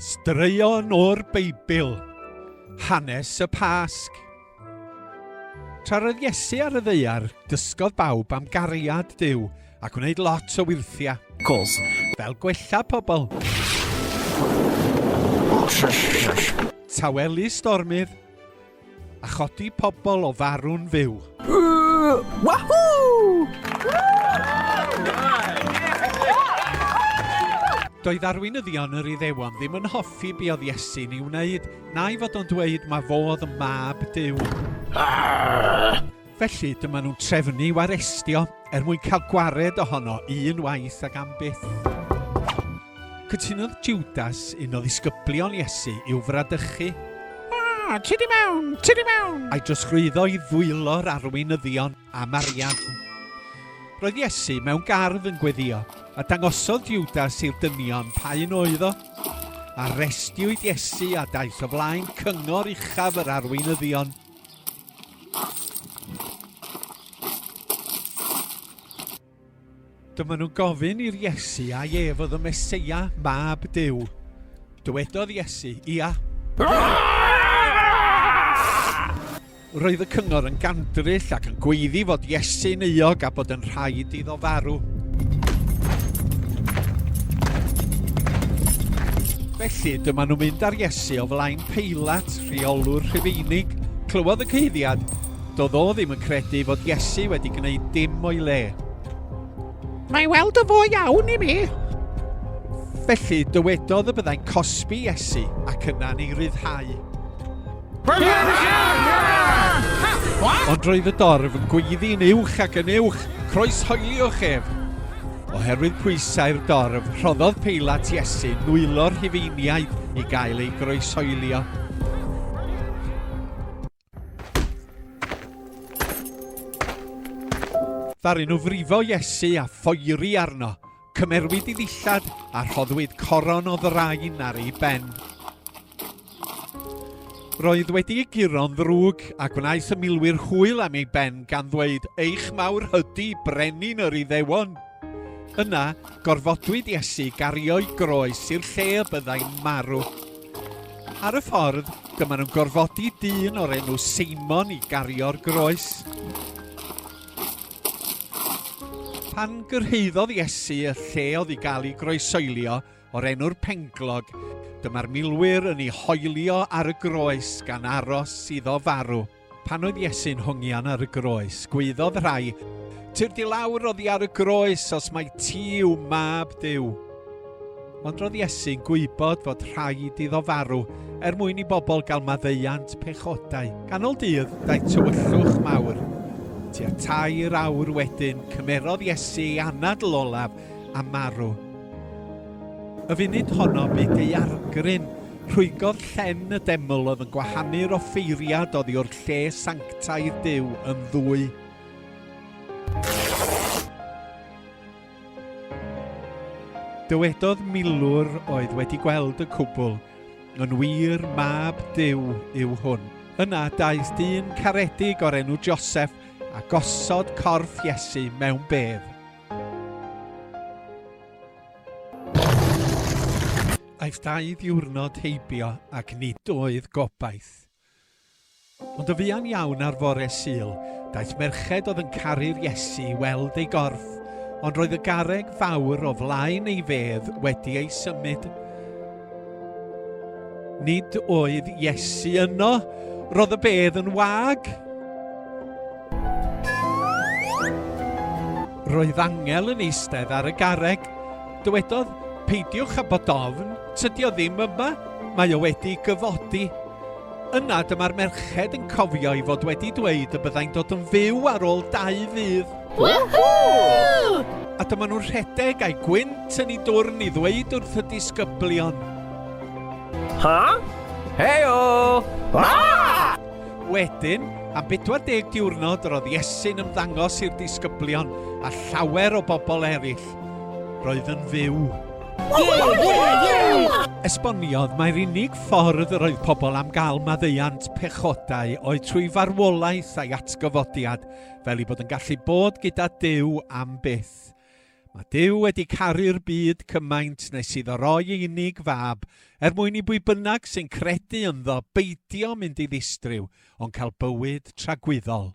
Straeon o'r Beibl, hanes y Pasg. Tra roedd Iesu ar y ddaear, dysgodd bawb am gariad Duw ac wneud lot o wirthiau. Fel gwella pobl. Tawelu stormydd a chodi pobl o farw'n fyw. Wahoo! Doedd arweinyddion yr Iddewon ddim yn hoffi be oedd Iesu'n ei wneud, na'i fod o'n dweud mae fodd y mab Duw. Felly dyma nhw'n trefnu i'w arestio mwyn cael gwared ohono unwaith ag am byth. Cytunodd Judas, un o ddisgyblion Iesu, i'w fradychu. Tyd i mewn, tyd i mewn! A'i drosglwyddo i ddwylo'r arweinyddion a Marian. Roedd Iesu mewn gardd yn gweddio, a dangosodd Judas i'r dynion pa un oedd o. Arestiwyd Iesu a daeth o flaen cyngor uchaf yr arweinyddion. Dyma nhw'n gofyn i'r Iesu a ef oedd y Meseia, mab Duw. Dywedodd Iesu, ia. Roedd y cyngor yn gandryll ac yn gweiddi fod Iesu'n euog a bod yn rhaid iddo farw. Felly dyma nhw'n mynd ar Iesu o flaen Peilat, rheolwr Rhufeinig. Clywodd y cyddiad, doedd o ddim yn credu fod Iesu wedi gwneud dim o'i le. Mae weld y fo iawn i mi. Felly dywedodd y byddai'n cosbi Iesu ac yna ni ryddhau. Ond roedd y dorf yn gweiddi'n uwch ac yn uwch, croeshoeliwch ef. Oherwydd pwysau'r dorf, rhoddodd Peilat Iesu nwylo'r Rhufeiniaid i gael ei groeshoelio. Ddaru nhw frifo Iesu a phoeri arno, cymerwyd i ddillad a rhoddwyd coron o ddrain ar ei ben. Roedd wedi guro'n ddrwg a gwnaeth y milwyr hwyl am ei ben gan ddweud eich mawr hydy brenin yr Iddewon. Yna, gorfodwyd Iesu gario'i groes i'r lle y byddai'n marw. Ar y ffordd, dyma nhw'n gorfodi dyn o'r enw Seimon i gario'r groes. Pan gyrhaeddodd Iesu y lle oedd i gael ei groesoelio o'r enw'r penglog, dyma'r milwyr yn ei hoelio ar y groes gan aros iddo farw. Pan oedd Iesu'n hongian ar y groes, gwaeddodd rhai, "Tir di lawr oddi ar y groes os mai ti yw mab Duw." Ond roedd Iesu'n gwybod fod rhaid iddo farw mwyn i bobl gael maddeuant pechodau. Ganol dydd, daeth tywyllwch mawr. Tua 2 awr wedyn, cymerodd Iesu ei anadl olaf a marw. Y funud honno bu daeargryn, rhwygodd llen y deml oedd yn gwahanu'r offeiriad oddi o'r lle sanctaidd Duw yn ddwy. Dywedodd milwr oedd wedi gweld y cwbl, yn wir mab Duw yw hwn. Yna daeth dyn caredig o'r enw Joseph a gosod corff Iesu mewn bedd. Aeth 2 ddiwrnod heibio ac nid oedd gobaith. Ond y fuan iawn ar fore Sul, daeth merched oedd yn caru'r Iesu i weld ei gorff, ond roedd y garreg fawr o flaen ei fedd wedi ei symud. Nid oedd Iesu yno, roedd y bedd yn wag. Roedd angel yn eistedd ar y garreg. Dywedodd, peidiwch â bod ofn, tydi o ddim yma, mae o wedi gyfodi. Yna dyma'r merched yn cofio i fod wedi dweud y byddai'n dod yn fyw ar ôl 2 ddydd. Woohoo! A dyma nhw'n rhedeg a'i gwynt yn ei dwrn i ddweud wrth y disgyblion. Hei-o! Wedyn, am 40 diwrnod roedd Iesu'n ymddangos i'r disgyblion a llawer o bobl eraill. Roedd yn fyw. Esboniodd mae'r unig ffordd yr oedd pobl am gael maddeuant pechodau oedd trwy farwolaeth a'i atgyfodiad, fel i bod yn gallu bod gyda Duw am byth. Mae Duw wedi caru'r byd cymaint nes iddo roi ei unig fab mwyn i bwy bynnag sy'n credu ynddo beidio mynd i ddistryw ond cael bywyd tragwyddol.